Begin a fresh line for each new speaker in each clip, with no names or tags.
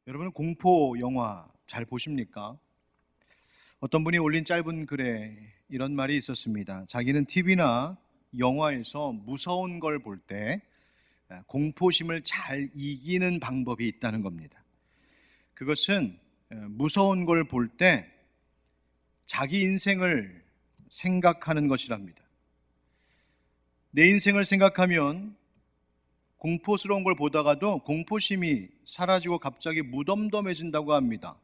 여러분 공포 영화 잘 보십니까? 어떤 분이 올린 짧은 글에 이런 말이 있었습니다. 자기는 TV나 영화에서 무서운 걸 볼 때 공포심을 잘 이기는 방법이 있다는 겁니다. 그것은 무서운 걸 볼 때 자기 인생을 생각하는 것이랍니다. 내 인생을 생각하면 공포스러운 걸 보다가도 공포심이 사라지고 갑자기 무덤덤해진다고 합니다.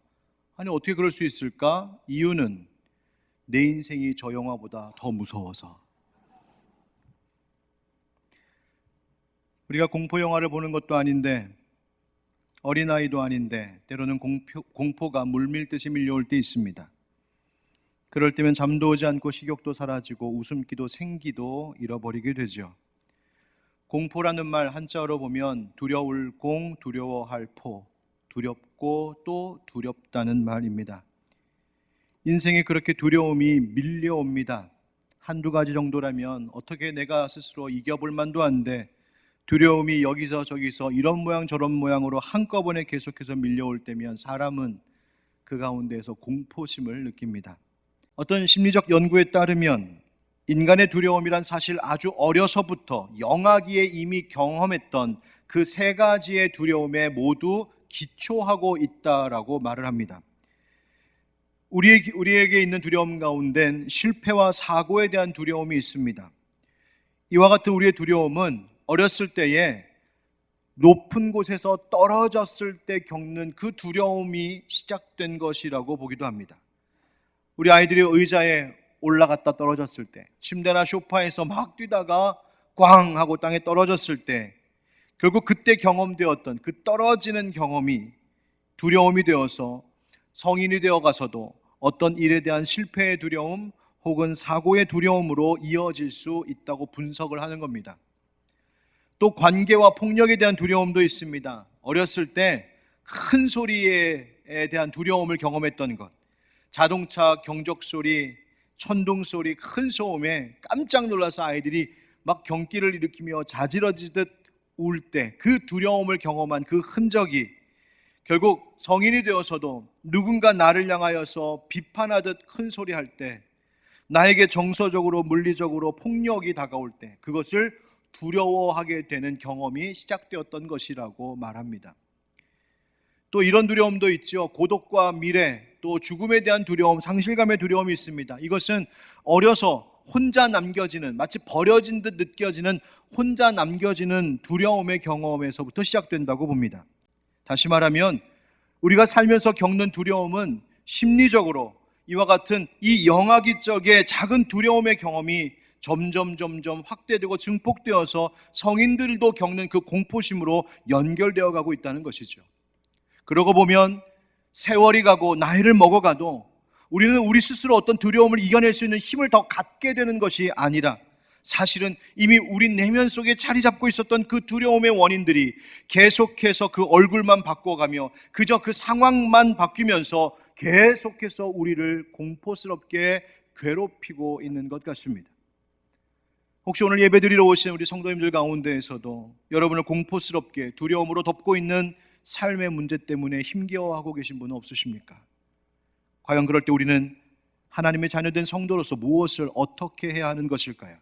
아니 어떻게 그럴 수 있을까? 이유는 내 인생이 저 영화보다 더 무서워서. 우리가 공포 영화를 보는 것도 아닌데, 어린아이도 아닌데 때로는 공포가 물밀듯이 밀려올 때 있습니다. 그럴 때면 잠도 오지 않고 식욕도 사라지고 웃음기도 생기도 잃어버리게 되죠. 공포라는 말 한자어로 보면 두려울 공, 두려워할 포, 두렵고 또 두렵다는 말입니다. 인생에 그렇게 두려움이 밀려옵니다. 한두 가지 정도라면 어떻게 내가 스스로 이겨볼 만도 한데, 두려움이 여기서 저기서 이런 모양 저런 모양으로 한꺼번에 계속해서 밀려올 때면 사람은 그 가운데에서 공포심을 느낍니다. 어떤 심리적 연구에 따르면 인간의 두려움이란 사실 아주 어려서부터 영아기에 이미 경험했던 그 세 가지의 두려움에 모두 기초하고 있다라고 말을 합니다. 우리에게 있는 두려움 가운데는 실패와 사고에 대한 두려움이 있습니다. 이와 같은 우리의 두려움은 어렸을 때에 높은 곳에서 떨어졌을 때 겪는 그 두려움이 시작된 것이라고 보기도 합니다. 우리 아이들이 의자에 올라갔다 떨어졌을 때, 침대나 소파에서 막 뛰다가 꽝 하고 땅에 떨어졌을 때, 결국 그때 경험되었던 그 떨어지는 경험이 두려움이 되어서 성인이 되어 가서도 어떤 일에 대한 실패의 두려움 혹은 사고의 두려움으로 이어질 수 있다고 분석을 하는 겁니다. 또 관계와 폭력에 대한 두려움도 있습니다. 어렸을 때 큰 소리에 대한 두려움을 경험했던 것, 자동차 경적 소리, 천둥 소리, 큰 소음에 깜짝 놀라서 아이들이 막 경기를 일으키며 자지러지듯 울 때 그 두려움을 경험한 그 흔적이 결국 성인이 되어서도 누군가 나를 향하여서 비판하듯 큰 소리 할 때, 나에게 정서적으로 물리적으로 폭력이 다가올 때 그것을 두려워하게 되는 경험이 시작되었던 것이라고 말합니다. 또 이런 두려움도 있죠. 고독과 미래, 또 죽음에 대한 두려움, 상실감의 두려움이 있습니다. 이것은 어려서 혼자 남겨지는, 마치 버려진 듯 느껴지는 혼자 남겨지는 두려움의 경험에서부터 시작된다고 봅니다. 다시 말하면 우리가 살면서 겪는 두려움은 심리적으로 이와 같은 이 영아기적의 작은 두려움의 경험이 점점 확대되고 증폭되어서 성인들도 겪는 그 공포심으로 연결되어 가고 있다는 것이죠. 그러고 보면 세월이 가고 나이를 먹어가도 우리는 우리 스스로 어떤 두려움을 이겨낼 수 있는 힘을 더 갖게 되는 것이 아니라, 사실은 이미 우리 내면 속에 자리 잡고 있었던 그 두려움의 원인들이 계속해서 그 얼굴만 바꿔가며 그저 그 상황만 바뀌면서 계속해서 우리를 공포스럽게 괴롭히고 있는 것 같습니다. 혹시 오늘 예배드리러 오신 우리 성도님들 가운데에서도 여러분을 공포스럽게 두려움으로 덮고 있는 삶의 문제 때문에 힘겨워하고 계신 분은 없으십니까? 과연 그럴 때 우리는 하나님의 자녀된 성도로서 무엇을 어떻게 해야 하는 것일까요?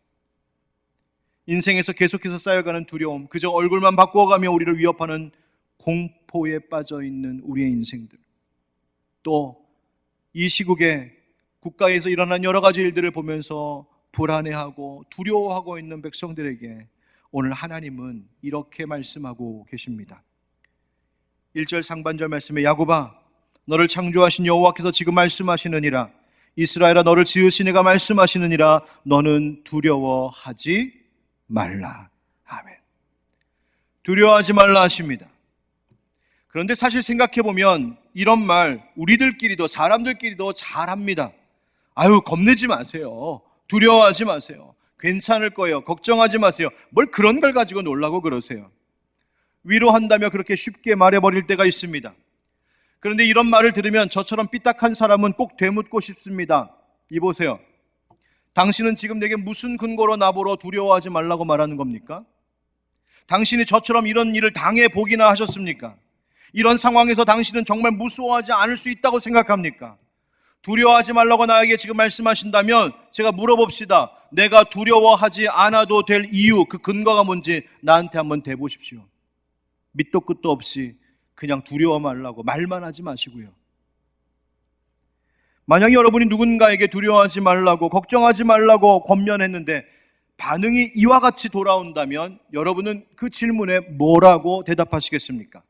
인생에서 계속해서 쌓여가는 두려움, 그저 얼굴만 바꾸어가며 우리를 위협하는 공포에 빠져있는 우리의 인생들, 또 이 시국에 국가에서 일어난 여러 가지 일들을 보면서 불안해하고 두려워하고 있는 백성들에게 오늘 하나님은 이렇게 말씀하고 계십니다. 1절 상반절 말씀에, 야곱아 너를 창조하신 여호와께서 지금 말씀하시느니라, 이스라엘아 너를 지으신 이가 말씀하시느니라, 너는 두려워하지 말라. 아멘. 두려워하지 말라 하십니다. 그런데 사실 생각해보면 이런 말 우리들끼리도, 사람들끼리도 잘합니다. 아유 겁내지 마세요, 두려워하지 마세요, 괜찮을 거예요, 걱정하지 마세요. 뭘 그런 걸 가지고 놀라고 그러세요. 위로한다며 그렇게 쉽게 말해버릴 때가 있습니다. 그런데 이런 말을 들으면 저처럼 삐딱한 사람은 꼭 되묻고 싶습니다. 이보세요, 당신은 지금 내게 무슨 근거로 나보러 두려워하지 말라고 말하는 겁니까? 당신이 저처럼 이런 일을 당해보기나 하셨습니까? 이런 상황에서 당신은 정말 무서워하지 않을 수 있다고 생각합니까? 두려워하지 말라고 나에게 지금 말씀하신다면 제가 물어봅시다. 내가 두려워하지 않아도 될 이유, 그 근거가 뭔지 나한테 한번 대보십시오. 밑도 끝도 없이 그냥 두려워 말라고 말만 하지 마시고요. 만약에 여러분이 누군가에게 두려워하지 말라고, 걱정하지 말라고 권면했는데 반응이 이와 같이 돌아온다면 여러분은 그 질문에 뭐라고 대답하시겠습니까?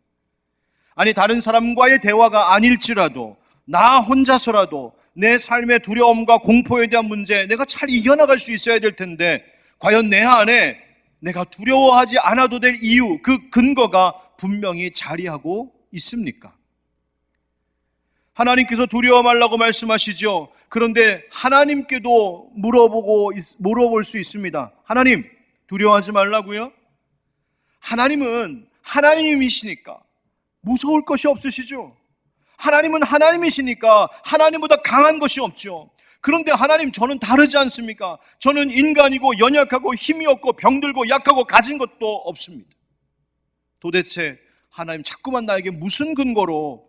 아니, 다른 사람과의 대화가 아닐지라도 나 혼자서라도 내 삶의 두려움과 공포에 대한 문제 내가 잘 이겨나갈 수 있어야 될 텐데 과연 내 안에 내가 두려워하지 않아도 될 이유, 그 근거가 분명히 자리하고 있습니까? 하나님께서 두려워 말라고 말씀하시죠. 그런데 하나님께도 물어볼 수 있습니다. 하나님, 두려워하지 말라고요? 하나님은 하나님이시니까 무서울 것이 없으시죠. 하나님은 하나님이시니까 하나님보다 강한 것이 없죠. 그런데 하나님, 저는 다르지 않습니까? 저는 인간이고 연약하고 힘이 없고 병들고 약하고 가진 것도 없습니다. 도대체 하나님 자꾸만 나에게 무슨 근거로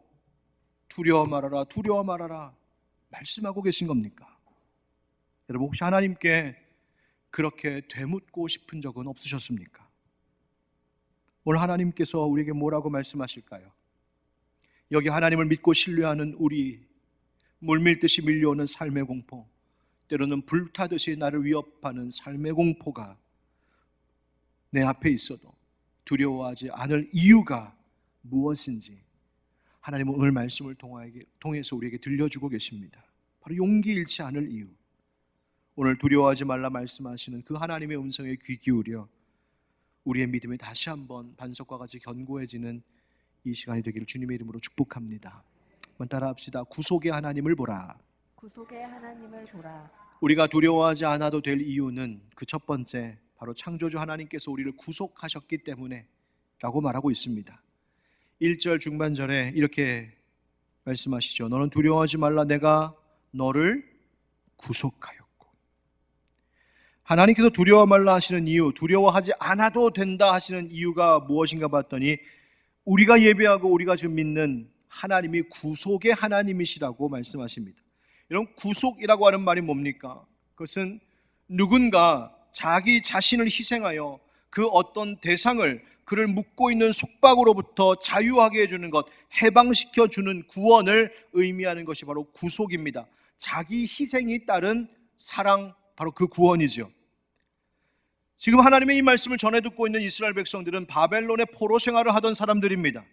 두려워 말아라, 두려워 말아라 말씀하고 계신 겁니까? 여러분, 혹시 하나님께 그렇게 되묻고 싶은 적은 없으셨습니까? 오늘 하나님께서 우리에게 뭐라고 말씀하실까요? 여기 하나님을 믿고 신뢰하는 우리, 물밀듯이 밀려오는 삶의 공포, 때로는 불타듯이 나를 위협하는 삶의 공포가 내 앞에 있어도 두려워하지 않을 이유가 무엇인지 하나님은 오늘 말씀을 통해서 우리에게 들려주고 계십니다. 바로 용기 잃지 않을 이유. 오늘 두려워하지 말라 말씀하시는 그 하나님의 음성에 귀 기울여 우리의 믿음이 다시 한번 반석과 같이 견고해지는 이 시간이 되기를 주님의 이름으로 축복합니다. 한번 따라합시다. 구속의 하나님을 보라.
구속의 하나님을 보라.
우리가 두려워하지 않아도 될 이유는 그 첫 번째, 바로 창조주 하나님께서 우리를 구속하셨기 때문에 라고 말하고 있습니다. 1절 중반절에 이렇게 말씀하시죠. 너는 두려워하지 말라, 내가 너를 구속하였고. 하나님께서 두려워 말라 하시는 이유, 두려워하지 않아도 된다 하시는 이유가 무엇인가 봤더니 우리가 예배하고 우리가 지금 믿는 하나님이 구속의 하나님이시라고 말씀하십니다. 여러분, 구속이라고 하는 말이 뭡니까? 그것은 누군가 자기 자신을 희생하여 그 어떤 대상을, 그를 묶고 있는 속박으로부터 자유하게 해주는 것, 해방시켜주는 구원을 의미하는 것이 바로 구속입니다. 자기 희생이 따른 사랑, 바로 그 구원이죠. 지금 하나님의 이 말씀을 전해 듣고 있는 이스라엘 백성들은 바벨론의 포로 생활을 하던 사람들입니다.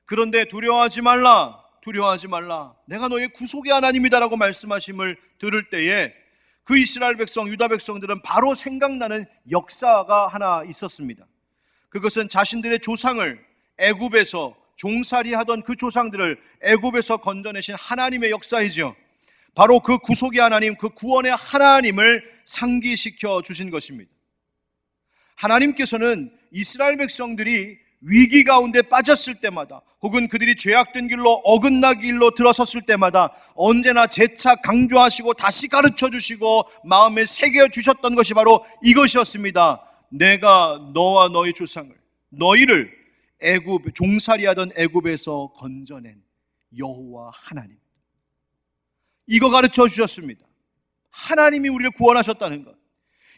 그런데 두려워하지 말라, 두려워하지 말라, 내가 너의 구속의 하나님이다라고 말씀하심을 들을 때에 그 이스라엘 백성, 유다 백성들은 바로 생각나는 역사가 하나 있었습니다. 그것은 자신들의 조상을 애굽에서 종살이하던 그 조상들을 애굽에서 건져내신 하나님의 역사이죠. 바로 그 구속의 하나님, 그 구원의 하나님을 상기시켜 주신 것입니다. 하나님께서는 이스라엘 백성들이 위기 가운데 빠졌을 때마다, 혹은 그들이 죄악된 길로 어긋나기 길로 들어섰을 때마다 언제나 재차 강조하시고 다시 가르쳐 주시고 마음에 새겨 주셨던 것이 바로 이것이었습니다. 내가 너와 너희 조상을, 너희를 애굽, 종살이하던 애굽에서 건져낸 여호와 하나님, 이거 가르쳐 주셨습니다. 하나님이 우리를 구원하셨다는 것,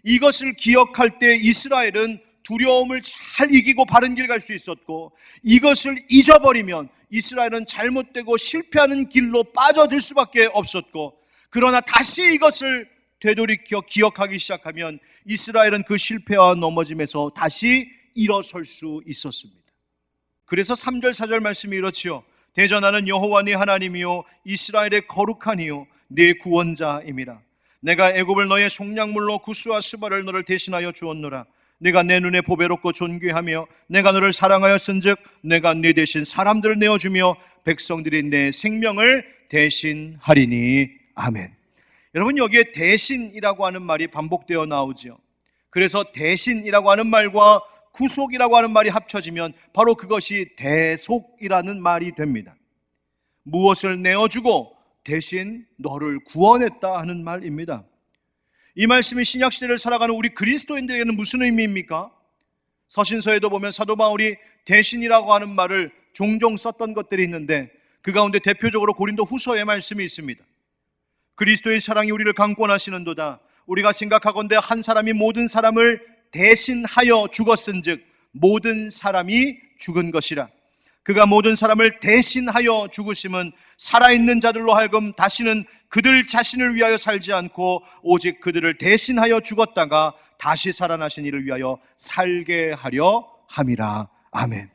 이것을 기억할 때 이스라엘은 두려움을 잘 이기고 바른 길 갈 수 있었고, 이것을 잊어버리면 이스라엘은 잘못되고 실패하는 길로 빠져들 수밖에 없었고, 그러나 다시 이것을 되돌이켜 기억하기 시작하면 이스라엘은 그 실패와 넘어짐에서 다시 일어설 수 있었습니다. 그래서 3절 4절 말씀이 이렇지요. 대전하는 여호와 네 하나님이요 이스라엘의 거룩하니요 네 구원자임이라. 내가 애굽을 너의 속량물로 구스와 스바를 너를 대신하여 주었노라. 내가 내 눈에 보배롭고 존귀하며 내가 너를 사랑하였은즉 내가 네 대신 사람들을 내어주며 백성들이 내 생명을 대신하리니. 아멘. 여러분, 여기에 대신이라고 하는 말이 반복되어 나오죠. 그래서 대신이라고 하는 말과 구속이라고 하는 말이 합쳐지면 바로 그것이 대속이라는 말이 됩니다. 무엇을 내어주고 대신 너를 구원했다 하는 말입니다. 이 말씀이 신약시대를 살아가는 우리 그리스도인들에게는 무슨 의미입니까? 서신서에도 보면 사도 바울이 대신이라고 하는 말을 종종 썼던 것들이 있는데 그 가운데 대표적으로 고린도 후서의 말씀이 있습니다. 그리스도의 사랑이 우리를 강권하시는도다. 우리가 생각하건대 한 사람이 모든 사람을 대신하여 죽었은즉 모든 사람이 죽은 것이라. 그가 모든 사람을 대신하여 죽으심은 살아있는 자들로 하여금 다시는 그들 자신을 위하여 살지 않고 오직 그들을 대신하여 죽었다가 다시 살아나신 이를 위하여 살게 하려 함이라. 아멘.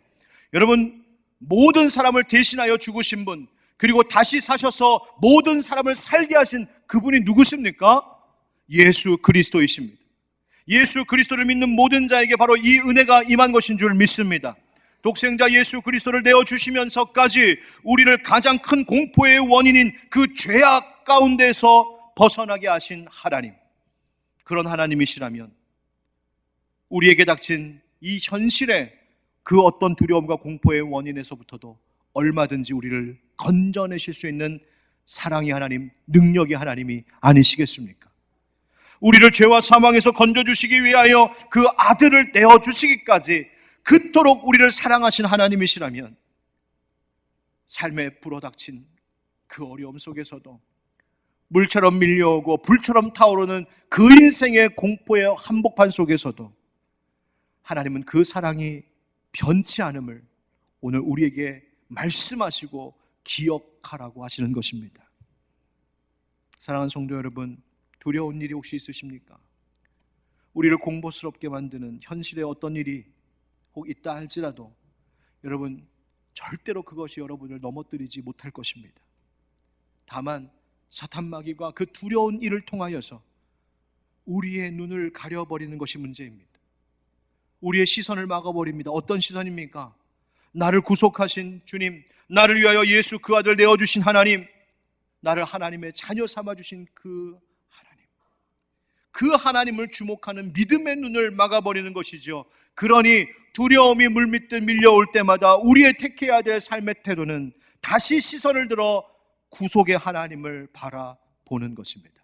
여러분, 모든 사람을 대신하여 죽으신 분, 그리고 다시 사셔서 모든 사람을 살게 하신 그분이 누구십니까? 예수 그리스도이십니다. 예수 그리스도를 믿는 모든 자에게 바로 이 은혜가 임한 것인 줄 믿습니다. 독생자 예수 그리스도를 내어주시면서까지 우리를 가장 큰 공포의 원인인 그 죄악 가운데서 벗어나게 하신 하나님, 그런 하나님이시라면 우리에게 닥친 이 현실의 그 어떤 두려움과 공포의 원인에서부터도 얼마든지 우리를 건져내실 수 있는 사랑의 하나님, 능력의 하나님이 아니시겠습니까? 우리를 죄와 사망에서 건져주시기 위하여 그 아들을 내어주시기까지 그토록 우리를 사랑하신 하나님이시라면 삶에 불어닥친 그 어려움 속에서도 물처럼 밀려오고 불처럼 타오르는 그 인생의 공포의 한복판 속에서도 하나님은 그 사랑이 변치 않음을 오늘 우리에게 말씀하시고 기억하라고 하시는 것입니다. 사랑하는 성도 여러분, 두려운 일이 혹시 있으십니까? 우리를 공포스럽게 만드는 현실의 어떤 일이 혹 있다 할지라도 여러분, 절대로 그것이 여러분을 넘어뜨리지 못할 것입니다. 다만 사탄 마귀가 그 두려운 일을 통하여서 우리의 눈을 가려버리는 것이 문제입니다. 우리의 시선을 막아버립니다. 어떤 시선입니까? 나를 구속하신 주님, 나를 위하여 예수 그 아들 내어주신 하나님, 나를 하나님의 자녀 삼아주신 그 하나님, 그 하나님을 주목하는 믿음의 눈을 막아버리는 것이죠. 그러니 두려움이 물밀듯 밀려올 때마다 우리의 택해야 될 삶의 태도는 다시 시선을 들어 구속의 하나님을 바라보는 것입니다.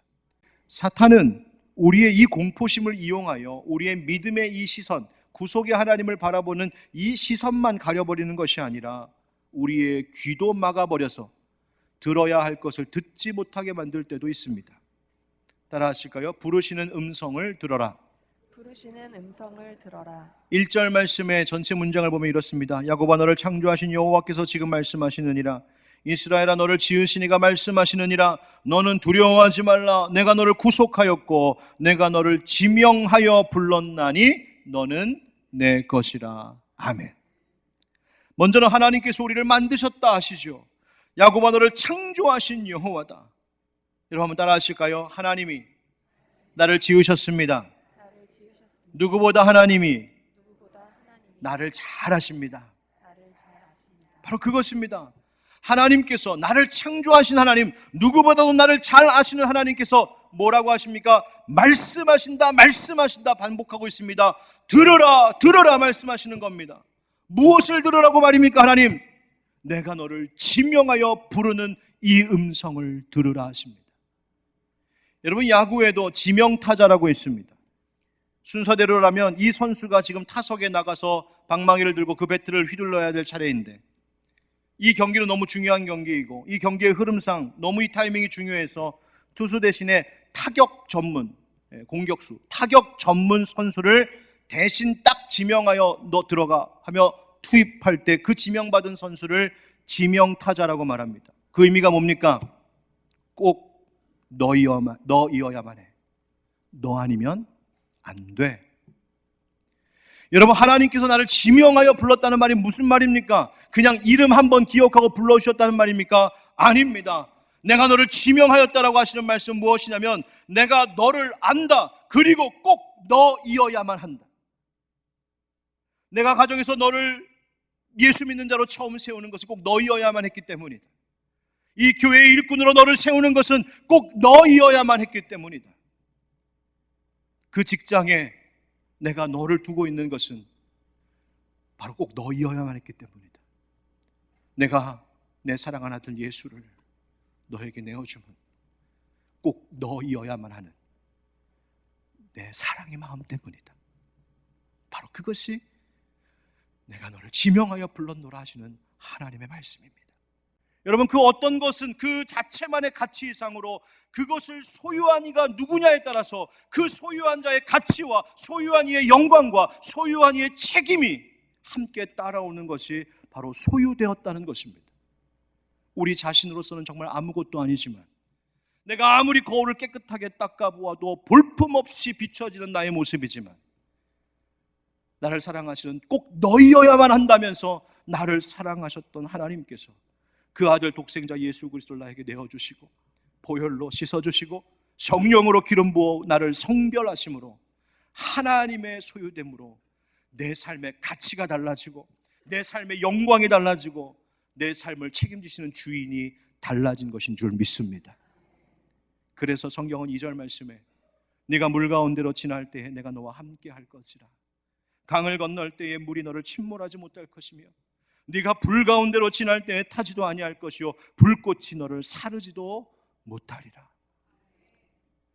사탄은 우리의 이 공포심을 이용하여 우리의 믿음의 이 시선, 구속의 하나님을 바라보는 이 시선만 가려버리는 것이 아니라 우리의 귀도 막아버려서 들어야 할 것을 듣지 못하게 만들 때도 있습니다. 따라 하실까요? 부르시는 음성을 들어라.
부르시는 음성을 들어라.
1절 말씀의 전체 문장을 보면 이렇습니다. 야곱아, 너를 창조하신 여호와께서 지금 말씀하시느니라. 이스라엘아, 너를 지으신 이가 말씀하시느니라. 너는 두려워하지 말라. 내가 너를 구속하였고 내가 너를 지명하여 불렀나니 너는 내 것이라. 아멘. 먼저는 하나님께서 우리를 만드셨다 하시죠. 야곱아, 너를 창조하신 여호와다. 여러분 한번 따라 하실까요? 하나님이 나를 지으셨습니다.
나를 지으셨습니다.
누구보다 하나님이
누구보다 하나님이
나를 잘 아십니다.
나를 잘 아십니다.
바로 그것입니다. 하나님께서, 나를 창조하신 하나님, 누구보다도 나를 잘 아시는 하나님께서 뭐라고 하십니까? 말씀하신다, 말씀하신다 반복하고 있습니다. 들으라, 들으라 말씀하시는 겁니다. 무엇을 들으라고 말입니까? 하나님, 내가 너를 지명하여 부르는 이 음성을 들으라 하십니다. 여러분, 야구에도 지명타자라고 있습니다. 순서대로라면 이 선수가 지금 타석에 나가서 방망이를 들고 그 배트를 휘둘러야 될 차례인데, 이 경기는 너무 중요한 경기이고 이 경기의 흐름상 너무 이 타이밍이 중요해서 투수 대신에 타격 전문, 공격수, 타격 전문 선수를 대신 딱 지명하여 너 들어가 하며 투입할 때 그 지명받은 선수를 지명타자라고 말합니다. 그 의미가 뭡니까? 꼭 너이어야만 해. 너 아니면 안 돼. 여러분, 하나님께서 나를 지명하여 불렀다는 말이 무슨 말입니까? 그냥 이름 한번 기억하고 불러주셨다는 말입니까? 아닙니다. 내가 너를 지명하였다라고 하시는 말씀은 무엇이냐면 내가 너를 안다. 그리고 꼭 너이어야만 한다. 내가 가정에서 너를 예수 믿는 자로 처음 세우는 것은 꼭 너이어야만 했기 때문이다. 이 교회의 일꾼으로 너를 세우는 것은 꼭 너이어야만 했기 때문이다. 그 직장에 내가 너를 두고 있는 것은 바로 꼭 너이어야만 했기 때문이다. 내가 내 사랑하는 아들 예수를 너에게 내어주면 꼭 너이어야만 하는 내 사랑의 마음 때문이다. 바로 그것이 내가 너를 지명하여 불렀노라 하시는 하나님의 말씀입니다. 여러분, 그 어떤 것은 그 자체만의 가치 이상으로 그것을 소유한 이가 누구냐에 따라서 그 소유한 자의 가치와 소유한 이의 영광과 소유한 이의 책임이 함께 따라오는 것이 바로 소유되었다는 것입니다. 우리 자신으로서는 정말 아무것도 아니지만 내가 아무리 거울을 깨끗하게 닦아보아도 볼품없이 비춰지는 나의 모습이지만 나를 사랑하시는 꼭 너희여야만 한다면서 나를 사랑하셨던 하나님께서 그 아들 독생자 예수 그리스도를 나에게 내어주시고 보혈로 씻어주시고 성령으로 기름 부어 나를 성별하심으로 하나님의 소유됨으로 내 삶의 가치가 달라지고 내 삶의 영광이 달라지고 내 삶을 책임지시는 주인이 달라진 것인 줄 믿습니다. 그래서 성경은 2절 말씀에 네가 물 가운데로 지날 때에 내가 너와 함께 할 것이라. 강을 건널 때에 물이 너를 침몰하지 못할 것이며 네가 불 가운데로 지날 때에 타지도 아니할 것이요 불꽃이 너를 사르지도 못하리라.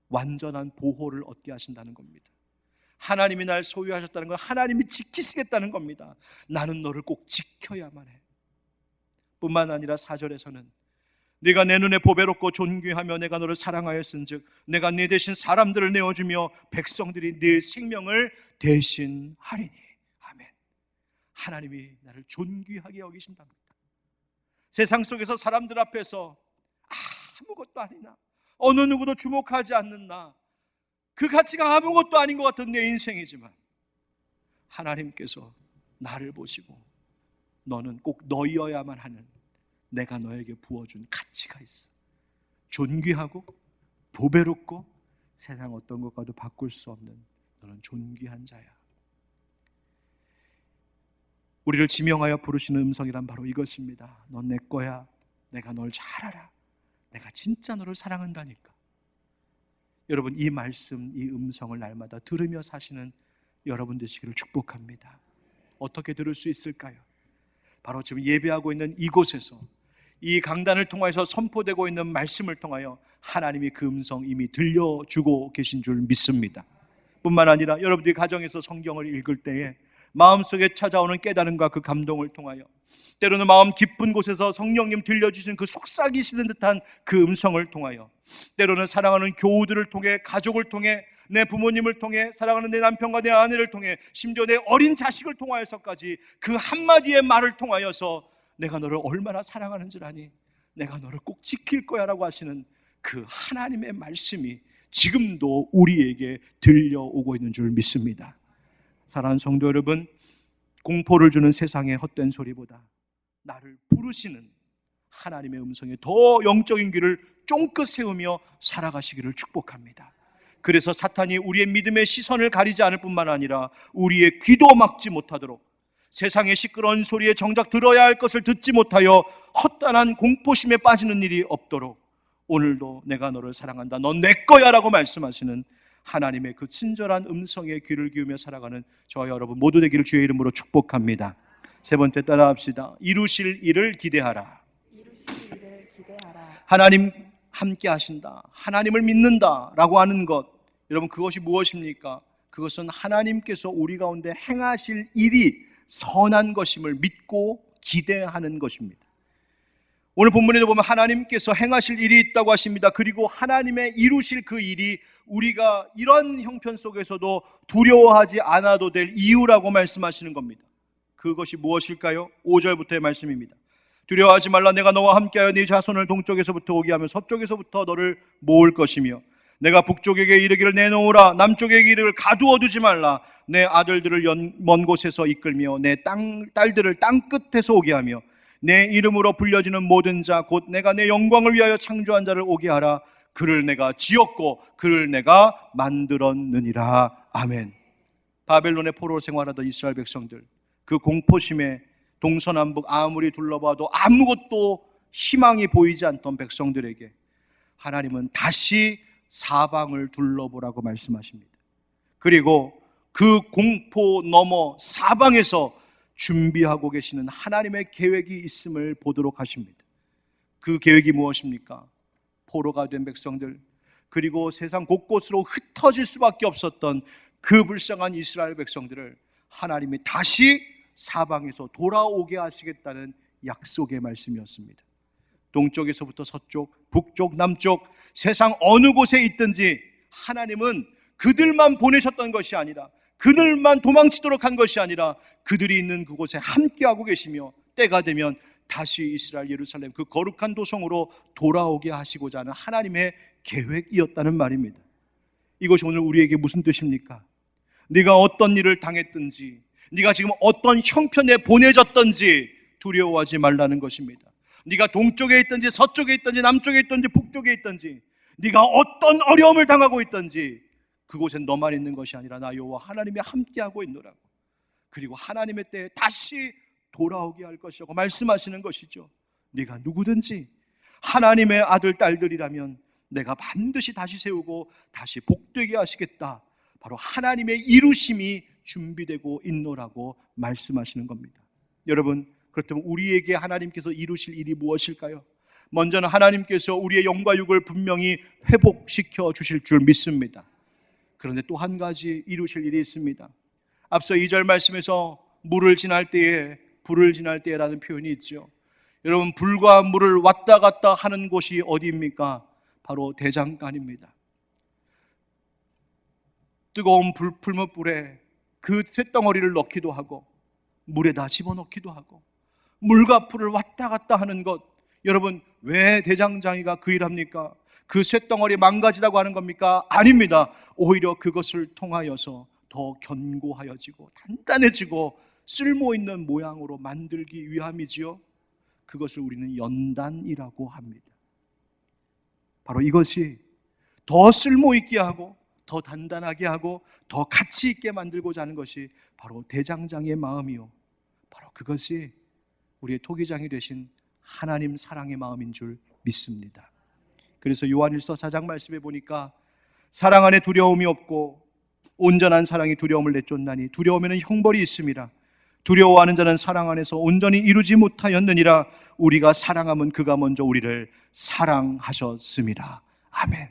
완전한 보호를 얻게 하신다는 겁니다. 하나님이 날 소유하셨다는 건 하나님이 지키시겠다는 겁니다. 나는 너를 꼭 지켜야만 해. 뿐만 아니라 4절에서는 네가 내 눈에 보배롭고 존귀하며 내가 너를 사랑하였은즉 내가 네 대신 사람들을 내어주며 백성들이 네 생명을 대신하리니. 아멘. 하나님이 나를 존귀하게 여기신답니다. 세상 속에서 사람들 앞에서 아무것도 아닌 나, 어느 누구도 주목하지 않는 나, 그 가치가 아무것도 아닌 것 같은 내 인생이지만 하나님께서 나를 보시고 너는 꼭 너희여야만 하는 내가 너에게 부어준 가치가 있어. 존귀하고 보배롭고 세상 어떤 것과도 바꿀 수 없는 너는 존귀한 자야. 우리를 지명하여 부르시는 음성이란 바로 이것입니다. 넌 내 거야. 내가 널 잘 알아. 내가 진짜 너를 사랑한다니까. 여러분, 이 말씀, 이 음성을 날마다 들으며 사시는 여러분 되시기를 축복합니다. 어떻게 들을 수 있을까요? 바로 지금 예배하고 있는 이곳에서 이 강단을 통해서 선포되고 있는 말씀을 통하여 하나님이 그 음성 이미 들려주고 계신 줄 믿습니다. 뿐만 아니라 여러분들이 가정에서 성경을 읽을 때에 마음속에 찾아오는 깨달음과 그 감동을 통하여 때로는 마음 깊은 곳에서 성령님 들려주시는 그 속삭이시는 듯한 그 음성을 통하여 때로는 사랑하는 교우들을 통해 가족을 통해 내 부모님을 통해 사랑하는 내 남편과 내 아내를 통해 심지어 내 어린 자식을 통하여서까지 그 한마디의 말을 통하여서 내가 너를 얼마나 사랑하는지 아니? 내가 너를 꼭 지킬 거야 라고 하시는 그 하나님의 말씀이 지금도 우리에게 들려오고 있는 줄 믿습니다. 사랑하는 성도 여러분, 공포를 주는 세상의 헛된 소리보다 나를 부르시는 하나님의 음성에 더 영적인 귀를 쫑긋 세우며 살아가시기를 축복합니다. 그래서 사탄이 우리의 믿음의 시선을 가리지 않을 뿐만 아니라 우리의 귀도 막지 못하도록 세상의 시끄러운 소리에 정작 들어야 할 것을 듣지 못하여 헛단한 공포심에 빠지는 일이 없도록 오늘도 내가 너를 사랑한다, 넌 내 거야 라고 말씀하시는 하나님의 그 친절한 음성에 귀를 기울이며 살아가는 저와 여러분 모두 되기를 주의 이름으로 축복합니다. 세 번째 따라합시다. 이루실 일을 기대하라.
이루실 일을 기대하라.
하나님 함께 하신다, 하나님을 믿는다 라고 하는 것, 여러분 그것이 무엇입니까? 그것은 하나님께서 우리 가운데 행하실 일이 선한 것임을 믿고 기대하는 것입니다. 오늘 본문에도 보면 하나님께서 행하실 일이 있다고 하십니다. 그리고 하나님의 이루실 그 일이 우리가 이런 형편 속에서도 두려워하지 않아도 될 이유라고 말씀하시는 겁니다. 그것이 무엇일까요? 5절부터의 말씀입니다. 두려워하지 말라. 내가 너와 함께하여 네 자손을 동쪽에서부터 오게 하며 서쪽에서부터 너를 모을 것이며 내가 북쪽에게 이르기를 내놓으라. 남쪽에게 이르기를 가두어 두지 말라. 내 아들들을 먼 곳에서 이끌며 내 딸들을 땅 끝에서 오게 하며 내 이름으로 불려지는 모든 자 곧 내가 내 영광을 위하여 창조한 자를 오게 하라. 그를 내가 지었고 그를 내가 만들었느니라. 아멘. 바벨론의 포로로 생활하던 이스라엘 백성들, 그 공포심에 동서남북 아무리 둘러봐도 아무것도 희망이 보이지 않던 백성들에게 하나님은 다시 사방을 둘러보라고 말씀하십니다. 그리고 그 공포 너머 사방에서 준비하고 계시는 하나님의 계획이 있음을 보도록 하십니다. 그 계획이 무엇입니까? 포로가 된 백성들, 그리고 세상 곳곳으로 흩어질 수밖에 없었던 그 불쌍한 이스라엘 백성들을 하나님이 다시 사방에서 돌아오게 하시겠다는 약속의 말씀이었습니다. 동쪽에서부터 서쪽, 북쪽, 남쪽, 세상 어느 곳에 있든지 하나님은 그들만 보내셨던 것이 아니라, 그들만 도망치도록 한 것이 아니라 그들이 있는 그곳에 함께하고 계시며 때가 되면 다시 이스라엘 예루살렘 그 거룩한 도성으로 돌아오게 하시고자 하는 하나님의 계획이었다는 말입니다. 이것이 오늘 우리에게 무슨 뜻입니까? 네가 어떤 일을 당했든지, 네가 지금 어떤 형편에 보내졌든지 두려워하지 말라는 것입니다. 네가 동쪽에 있든지 서쪽에 있든지 남쪽에 있든지 북쪽에 있든지, 네가 어떤 어려움을 당하고 있든지 그곳엔 너만 있는 것이 아니라 나 여호와 하나님이 함께하고 있노라고. 그리고 하나님의 때에 다시 돌아오게 할 것이라고 말씀하시는 것이죠. 네가 누구든지 하나님의 아들 딸들이라면 내가 반드시 다시 세우고 다시 복되게 하시겠다. 바로 하나님의 이루심이 준비되고 있노라고 말씀하시는 겁니다. 여러분, 그렇다면 우리에게 하나님께서 이루실 일이 무엇일까요? 먼저는 하나님께서 우리의 영과 육을 분명히 회복시켜 주실 줄 믿습니다. 그런데 또 한 가지 이루실 일이 있습니다. 앞서 2절 말씀에서 물을 지날 때에, 불을 지날 때라는 표현이 있죠. 여러분, 불과 물을 왔다 갔다 하는 곳이 어디입니까? 바로 대장간입니다. 뜨거운 풀무불에 그 쇳덩어리를 넣기도 하고 물에다 집어넣기도 하고 물과 풀을 왔다 갔다 하는 것, 여러분, 왜 대장장이가 그 일합니까? 그 쇳덩어리 망가지라고 하는 겁니까? 아닙니다. 오히려 그것을 통하여서 더 견고하여지고 단단해지고 쓸모있는 모양으로 만들기 위함이지요. 그것을 우리는 연단이라고 합니다. 바로 이것이 더 쓸모있게 하고 더 단단하게 하고 더 가치 있게 만들고자 하는 것이 바로 대장장의 마음이요, 바로 그것이 우리의 토기장이 되신 하나님 사랑의 마음인 줄 믿습니다. 그래서 요한일서 4장 말씀에 보니까 사랑 안에 두려움이 없고 온전한 사랑이 두려움을 내쫓나니 두려움에는 형벌이 있습니다. 두려워하는 자는 사랑 안에서 온전히 이루지 못하였느니라. 우리가 사랑하면 그가 먼저 우리를 사랑하셨습니다. 아멘.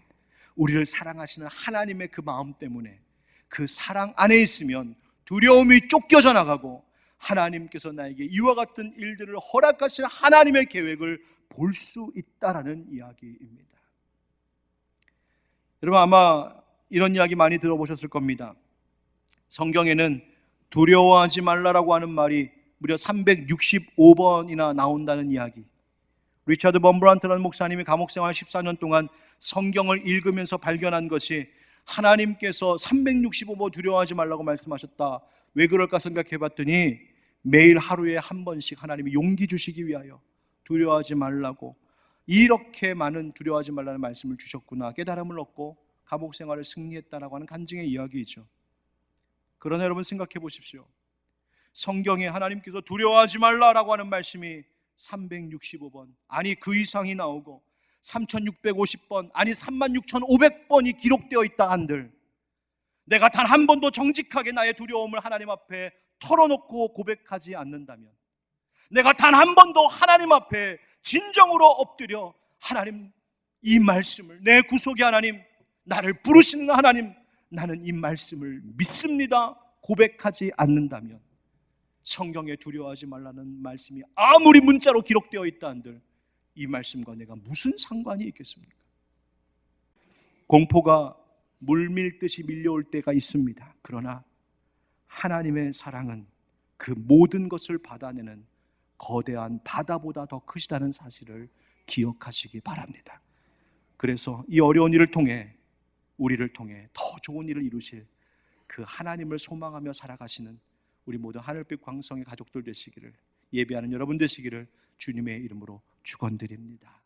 우리를 사랑하시는 하나님의 그 마음 때문에 그 사랑 안에 있으면 두려움이 쫓겨져 나가고 하나님께서 나에게 이와 같은 일들을 허락하신 하나님의 계획을 볼 수 있다라는 이야기입니다. 여러분, 아마 이런 이야기 많이 들어보셨을 겁니다. 성경에는 두려워하지 말라라고 하는 말이 무려 365번이나 나온다는 이야기. 리처드 범브란트라는 목사님이 감옥생활 14년 동안 성경을 읽으면서 발견한 것이, 하나님께서 365번 두려워하지 말라고 말씀하셨다. 왜 그럴까 생각해 봤더니 매일 하루에 한 번씩 하나님이 용기 주시기 위하여 두려워하지 말라고 이렇게 많은 두려워하지 말라는 말씀을 주셨구나 깨달음을 얻고 감옥 생활을 승리했다라고 하는 간증의 이야기이죠. 그러나 여러분, 생각해 보십시오. 성경에 하나님께서 두려워하지 말라라고 하는 말씀이 365번, 아니 그 이상이 나오고 3650번, 아니 36,500번이 기록되어 있다 한들, 내가 단 한 번도 정직하게 나의 두려움을 하나님 앞에 털어놓고 고백하지 않는다면, 내가 단 한 번도 하나님 앞에 진정으로 엎드려 하나님, 이 말씀을, 내 구속의 하나님, 나를 부르시는 하나님, 나는 이 말씀을 믿습니다, 고백하지 않는다면, 성경에 두려워하지 말라는 말씀이 아무리 문자로 기록되어 있다 한들 이 말씀과 내가 무슨 상관이 있겠습니까? 공포가 물밀듯이 밀려올 때가 있습니다. 그러나 하나님의 사랑은 그 모든 것을 받아내는 거대한 바다보다 더 크시다는 사실을 기억하시기 바랍니다. 그래서 이 어려운 일을 통해, 우리를 통해 더 좋은 일을 이루실 그 하나님을 소망하며 살아가시는 우리 모든 하늘빛 광성의 가족들 되시기를, 예배하는 여러분 되시기를 주님의 이름으로 축원드립니다.